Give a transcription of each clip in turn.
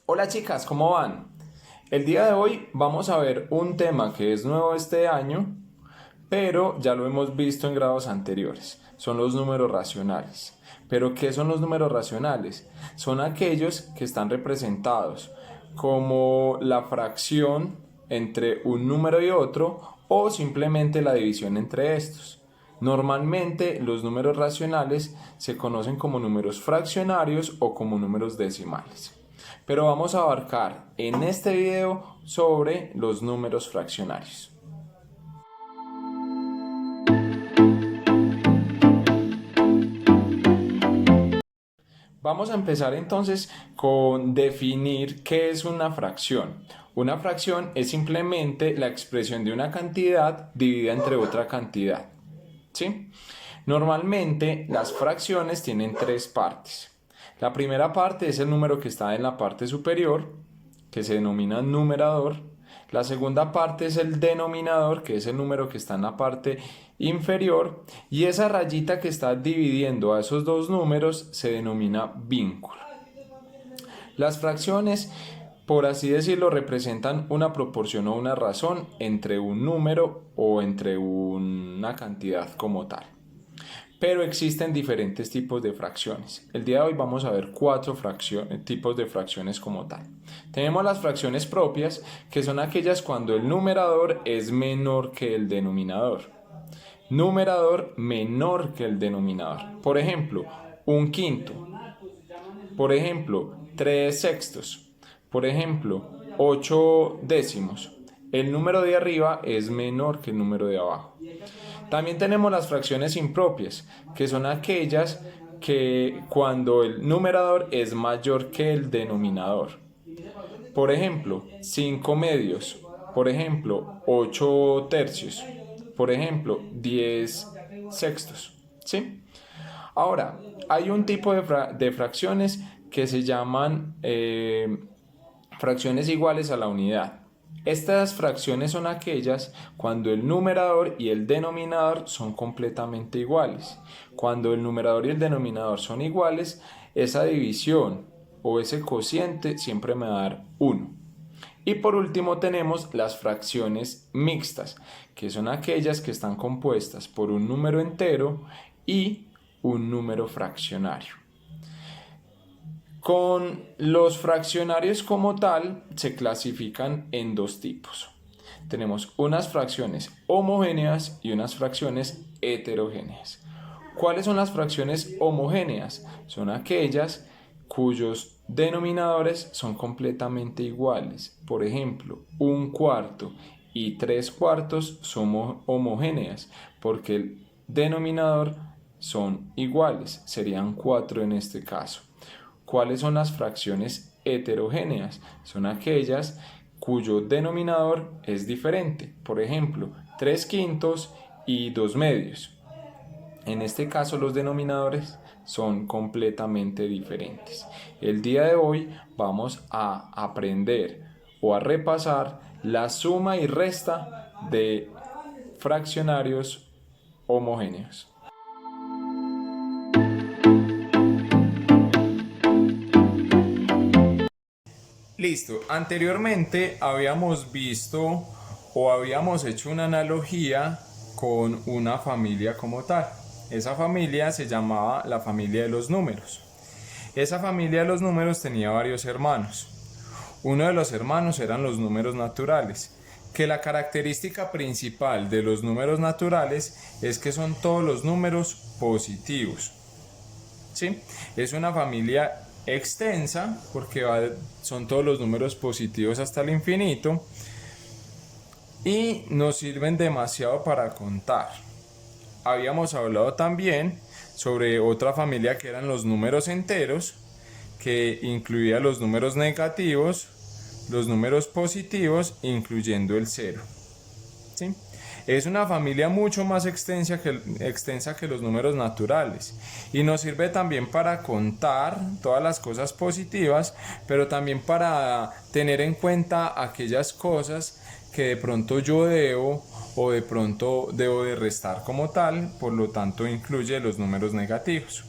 Hola chicas, ¿cómo van? El día de hoy vamos a ver un tema que es nuevo este año, pero ya lo hemos visto en grados anteriores. Son los números racionales. ¿Pero qué son los números racionales? Son aquellos que están representados como la fracción entre un número y otro o simplemente la división entre estos. Normalmente los números racionales se conocen como números fraccionarios o como números decimales. Pero vamos a abarcar en este video sobre los números fraccionarios. Vamos a empezar entonces con definir qué es una fracción. Una fracción es simplemente la expresión de una cantidad dividida entre otra cantidad. ¿Sí? Normalmente las fracciones tienen tres partes. La primera parte es el número que está en la parte superior, que se denomina numerador. La segunda parte es el denominador, que es el número que está en la parte inferior. Y esa rayita que está dividiendo a esos dos números se denomina vínculo. Las fracciones, por así decirlo, representan una proporción o una razón entre un número o entre una cantidad como tal. Pero existen diferentes tipos de fracciones. El día de hoy vamos a ver cuatro tipos de fracciones como tal. Tenemos las fracciones propias, que son aquellas cuando el numerador es menor que el denominador. Numerador menor que el denominador. Por ejemplo, un quinto. Por ejemplo, 3 sextos. Por ejemplo, 8 décimos. El número de arriba es menor que el número de abajo. También tenemos las fracciones impropias, que son aquellas que cuando el numerador es mayor que el denominador. Por ejemplo, 5 medios. Por ejemplo, 8 tercios. Por ejemplo, 10 sextos. ¿Sí? Ahora, hay un tipo de fracciones que se llaman fracciones iguales a la unidad. Estas fracciones son aquellas cuando el numerador y el denominador son completamente iguales. Cuando el numerador y el denominador son iguales, esa división o ese cociente siempre me va a dar 1. Y por último tenemos las fracciones mixtas, que son aquellas que están compuestas por un número entero y un número fraccionario. Con los fraccionarios como tal se clasifican en dos tipos. Tenemos unas fracciones homogéneas y unas fracciones heterogéneas. ¿Cuáles son las fracciones homogéneas? Son aquellas cuyos denominadores son completamente iguales. Por ejemplo, un cuarto y 3 cuartos son homogéneas porque el denominador son iguales, serían 4 en este caso. ¿Cuáles son las fracciones heterogéneas? Son aquellas cuyo denominador es diferente. Por ejemplo, 3 quintos y 2 medios. En este caso los denominadores son completamente diferentes. El día de hoy vamos a aprender o a repasar la suma y resta de fraccionarios homogéneos. Listo, anteriormente habíamos visto o habíamos hecho una analogía con una familia como tal. Esa familia se llamaba la familia de los números. Esa familia de los números tenía varios hermanos. Uno de los hermanos eran los números naturales, que la característica principal de los números naturales es que son todos los números positivos. ¿Sí? Es una familia extensa porque son todos los números positivos hasta el infinito y nos sirven demasiado para contar. Habíamos hablado también sobre otra familia que eran los números enteros, que incluía los números negativos, los números positivos, incluyendo el cero. ¿Sí? Es una familia mucho más extensa que los números naturales y nos sirve también para contar todas las cosas positivas, pero también para tener en cuenta aquellas cosas que de pronto yo debo o de pronto debo de restar como tal, por lo tanto incluye los números negativos.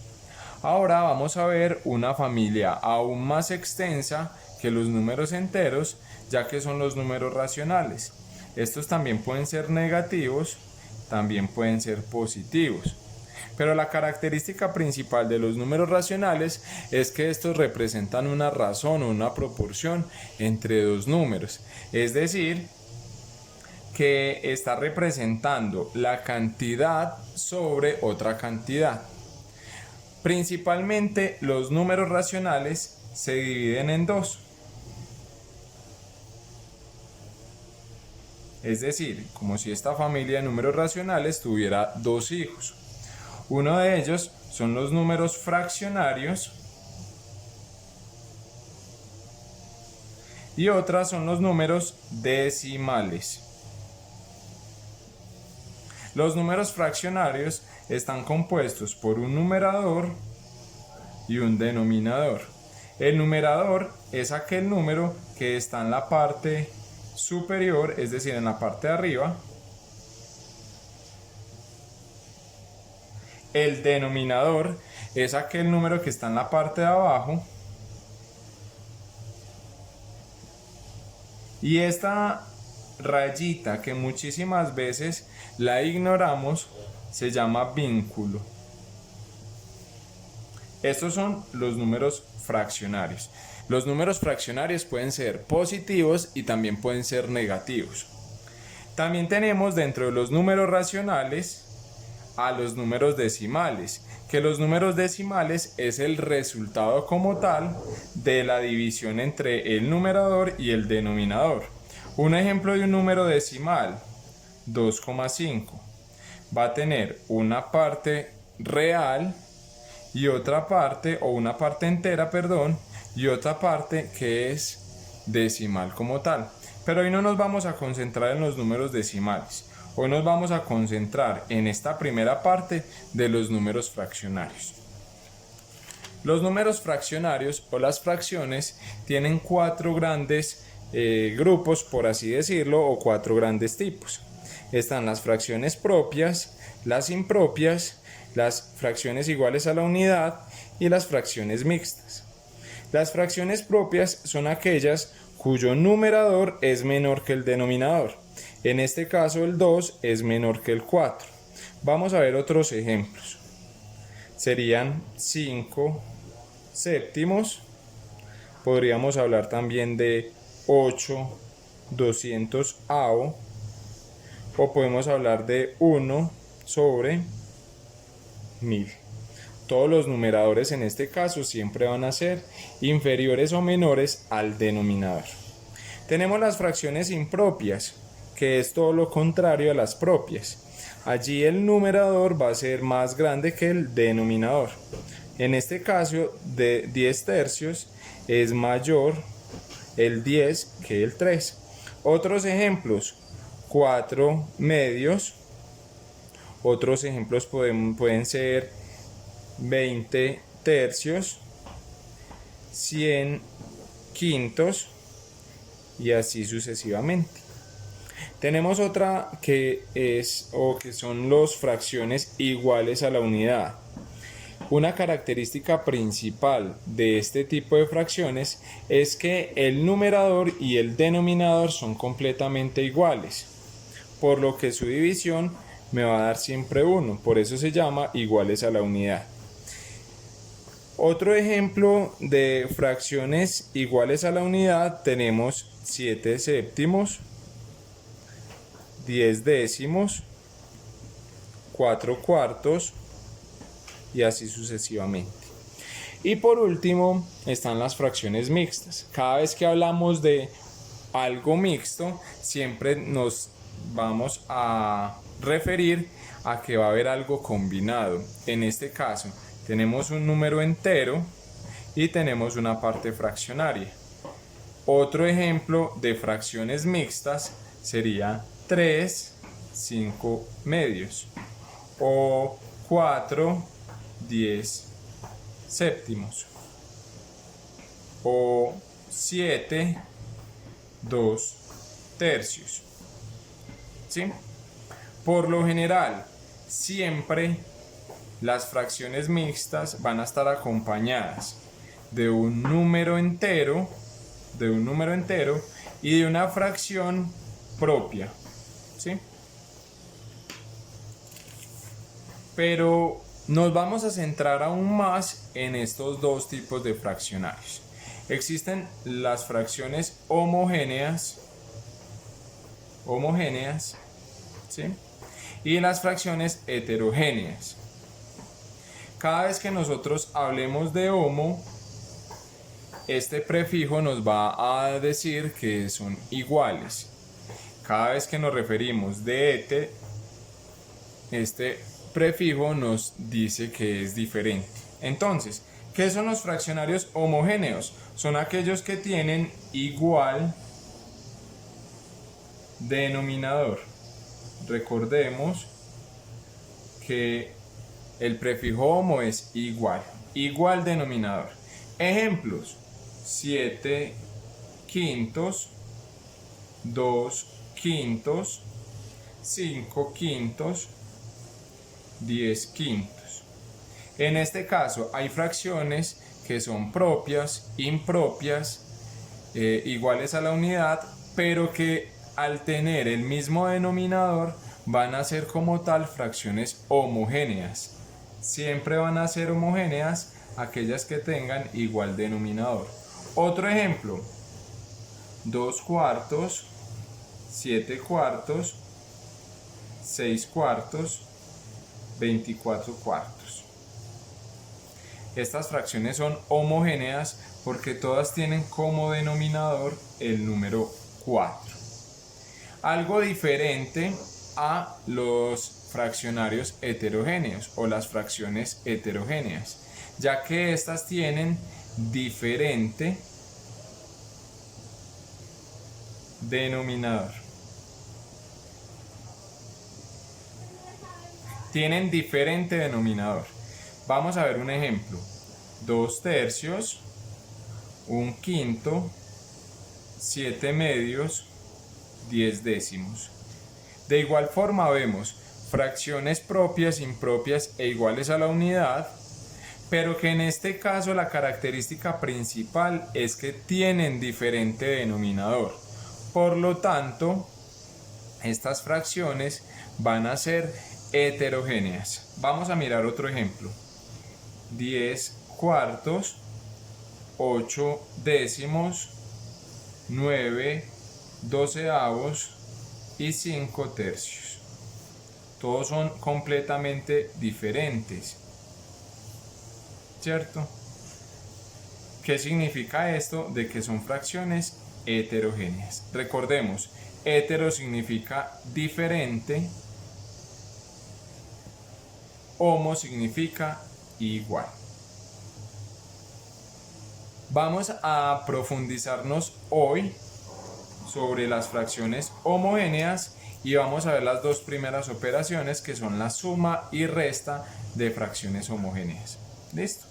Ahora vamos a ver una familia aún más extensa que los números enteros, ya que son los números racionales. Estos también pueden ser negativos, también pueden ser positivos. Pero la característica principal de los números racionales es que estos representan una razón o una proporción entre dos números. Es decir, que está representando la cantidad sobre otra cantidad. Principalmente los números racionales se dividen en dos. Es decir, como si esta familia de números racionales tuviera dos hijos. Uno de ellos son los números fraccionarios y otra son los números decimales. Los números fraccionarios están compuestos por un numerador y un denominador. El numerador es aquel número que está en la parte superior, es decir, en la parte de arriba. El denominador es aquel número que está en la parte de abajo. Y esta rayita que muchísimas veces la ignoramos se llama vínculo. Estos son los números fraccionarios. Los números fraccionarios pueden ser positivos y también pueden ser negativos. También tenemos dentro de los números racionales a los números decimales, que los números decimales es el resultado como tal de la división entre el numerador y el denominador. Un ejemplo de un número decimal, 2,5, va a tener una parte real y otra parte, o una parte entera, perdón, y otra parte que es decimal como tal. Pero hoy no nos vamos a concentrar en los números decimales. Hoy nos vamos a concentrar en esta primera parte de los números fraccionarios. Los números fraccionarios o las fracciones tienen cuatro grandes grupos, por así decirlo, o cuatro grandes tipos. Están las fracciones propias, las impropias, las fracciones iguales a la unidad y las fracciones mixtas. Las fracciones propias son aquellas cuyo numerador es menor que el denominador. En este caso el 2 es menor que el 4. Vamos a ver otros ejemplos. Serían 5 séptimos. Podríamos hablar también de 8 200avo. O podemos hablar de 1 sobre 1000. Todos los numeradores en este caso siempre van a ser inferiores o menores al denominador. Tenemos las fracciones impropias, que es todo lo contrario a las propias. Allí el numerador va a ser más grande que el denominador. En este caso, de 10 tercios es mayor el 10 que el 3. Otros ejemplos, 4 medios. Otros ejemplos pueden ser 20 tercios, 100 quintos y así sucesivamente. Tenemos otra que son las fracciones iguales a la unidad. Una característica principal de este tipo de fracciones es que el numerador y el denominador son completamente iguales, por lo que su división me va a dar siempre 1, por eso se llama iguales a la unidad. Otro ejemplo de fracciones iguales a la unidad tenemos 7 séptimos, 10 décimos, 4 cuartos y así sucesivamente. Y por último están las fracciones mixtas. Cada vez que hablamos de algo mixto, siempre nos vamos a referir a que va a haber algo combinado. En este caso tenemos un número entero y tenemos una parte fraccionaria. Otro ejemplo de fracciones mixtas sería 3, 5 medios o 4, 10 séptimos o 7, 2 tercios. ¿Sí? Por lo general, siempre las fracciones mixtas van a estar acompañadas de un número entero, y de una fracción propia, ¿sí? Pero nos vamos a centrar aún más en estos dos tipos de fraccionarios. Existen las fracciones homogéneas, ¿sí? Y las fracciones heterogéneas. Cada vez que nosotros hablemos de homo, este prefijo nos va a decir que son iguales. Cada vez que nos referimos de ete, este prefijo nos dice que es diferente. Entonces, ¿qué son los fraccionarios homogéneos? Son aquellos que tienen igual denominador. Recordemos que el prefijo homo es igual denominador. Ejemplos: 7 quintos, 2 quintos, 5 quintos, 10 quintos. En este caso hay fracciones que son propias, impropias, iguales a la unidad, pero que al tener el mismo denominador van a ser como tal fracciones homogéneas. Siempre van a ser homogéneas aquellas que tengan igual denominador. Otro ejemplo: 2 cuartos, 7 cuartos, 6 cuartos, 24 cuartos. Estas fracciones son homogéneas porque todas tienen como denominador el número 4. Algo diferente a los fraccionarios heterogéneos o las fracciones heterogéneas, ya que estas tienen diferente denominador. Tienen diferente denominador. Vamos a ver un ejemplo: 2 tercios, 1 quinto, 7 medios, 10 décimos. De igual forma vemos fracciones propias, impropias e iguales a la unidad, pero que en este caso la característica principal es que tienen diferente denominador. Por lo tanto, estas fracciones van a ser heterogéneas. Vamos a mirar otro ejemplo: 10 cuartos, 8 décimos, 9 doceavos y 5 tercios. Todos son completamente diferentes, ¿cierto? ¿Qué significa esto de que son fracciones heterogéneas? Recordemos, hetero significa diferente, homo significa igual. Vamos a profundizarnos hoy sobre las fracciones homogéneas y vamos a ver las dos primeras operaciones, que son la suma y resta de fracciones homogéneas. ¿Listo?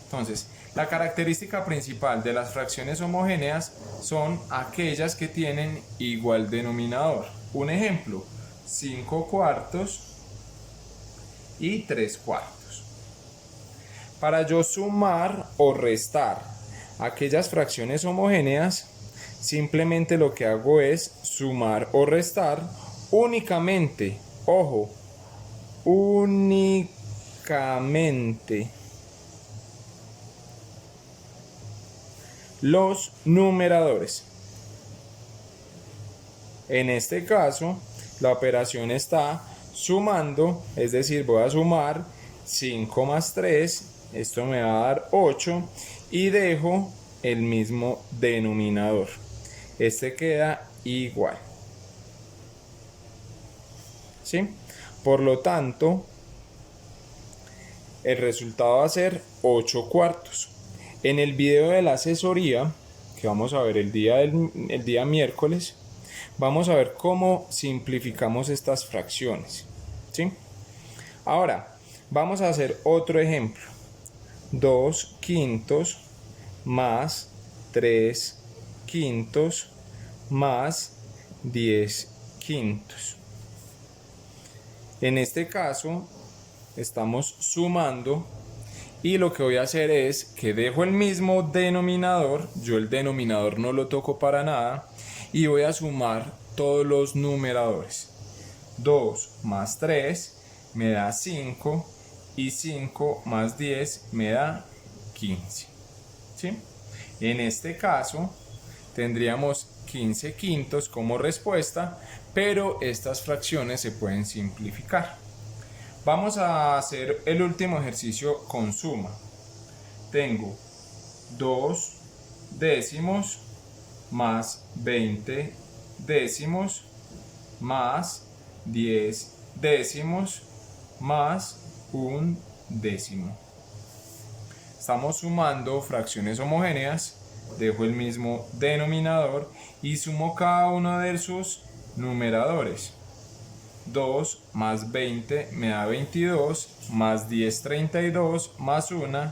Entonces, la característica principal de las fracciones homogéneas son aquellas que tienen igual denominador. Un ejemplo: 5 cuartos y 3 cuartos. Para yo sumar o restar aquellas fracciones homogéneas, simplemente lo que hago es sumar o restar únicamente, ojo, únicamente los numeradores. En este caso, la operación está sumando, es decir, voy a sumar 5 más 3, esto me va a dar 8, y dejo el mismo denominador. Este queda igual, ¿sí? Por lo tanto, el resultado va a ser 8 cuartos. En el video de la asesoría, que vamos a ver el día miércoles, vamos a ver cómo simplificamos estas fracciones, ¿sí? Ahora, vamos a hacer otro ejemplo: 2 quintos más 3 quintos más 10 quintos. En este caso, estamos sumando y lo que voy a hacer es que dejo el mismo denominador, yo el denominador no lo toco para nada y voy a sumar todos los numeradores. 2 más 3 me da 5 y 5 más 10 me da 15. ¿Sí? En este caso tendríamos 15 quintos como respuesta, pero estas fracciones se pueden simplificar. Vamos a hacer el último ejercicio con suma. Tengo 2 décimos más 20 décimos más 10 décimos más un décimo. Estamos sumando fracciones homogéneas, dejo el mismo denominador y sumo cada uno de sus numeradores. 2 más 20 me da 22, más 10 32, más 1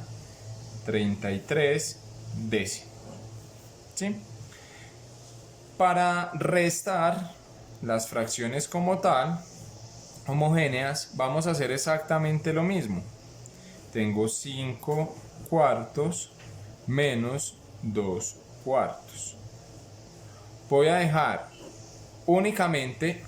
33 décimos. ¿Sí? Para restar las fracciones como tal, homogéneas, vamos a hacer exactamente lo mismo. Tengo 5 cuartos menos 2 cuartos. Voy a dejar únicamente,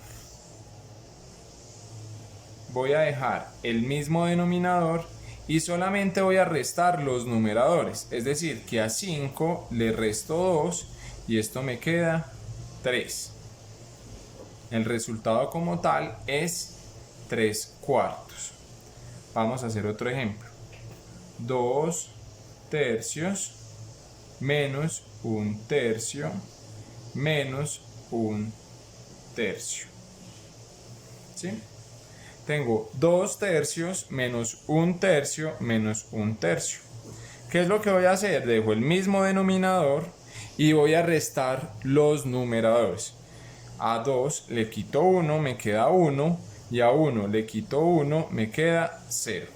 voy a dejar el mismo denominador y solamente voy a restar los numeradores. Es decir, que a 5 le resto 2 y esto me queda 3. El resultado como tal es 3 cuartos. Vamos a hacer otro ejemplo. 2 tercios menos 1 tercio menos 1 tercio. ¿Sí? Tengo 2 tercios menos 1 tercio menos 1 tercio. ¿Qué es lo que voy a hacer? Dejo el mismo denominador y voy a restar los numeradores. A 2 le quito 1, me queda 1, y a 1 le quito 1, me queda 0.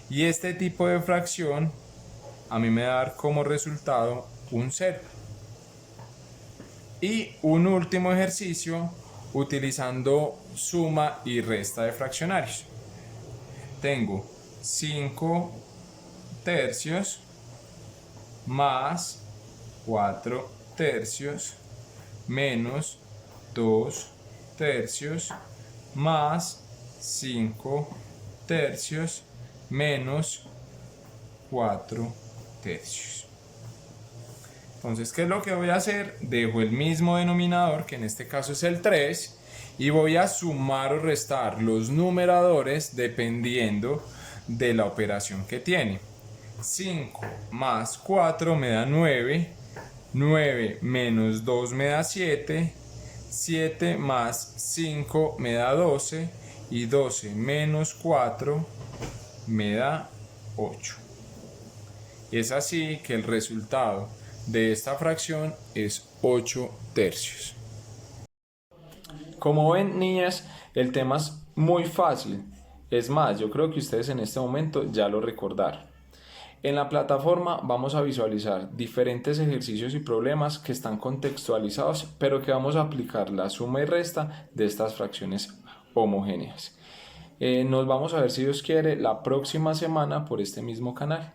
Y este tipo de fracción a mí me va a dar como resultado un 0. Y un último ejercicio utilizando suma y resta de fraccionarios. Tengo 5 tercios más 4 tercios menos 2 tercios más 5 tercios menos 4 tercios. Entonces, ¿qué es lo que voy a hacer? Dejo el mismo denominador, que en este caso es el 3, y voy a sumar o restar los numeradores dependiendo de la operación que tiene. 5 más 4 me da 9, 9 menos 2 me da 7, 7 más 5 me da 12 y 12 menos 4 me da 8. Y es así que el resultado de esta fracción es 8 tercios. Como ven, niñas, el tema es muy fácil. Es más, yo creo que ustedes en este momento ya lo recordaron. En la plataforma vamos a visualizar diferentes ejercicios y problemas que están contextualizados, pero que vamos a aplicar la suma y resta de estas fracciones homogéneas. Nos vamos a ver, si Dios quiere, la próxima semana por este mismo canal.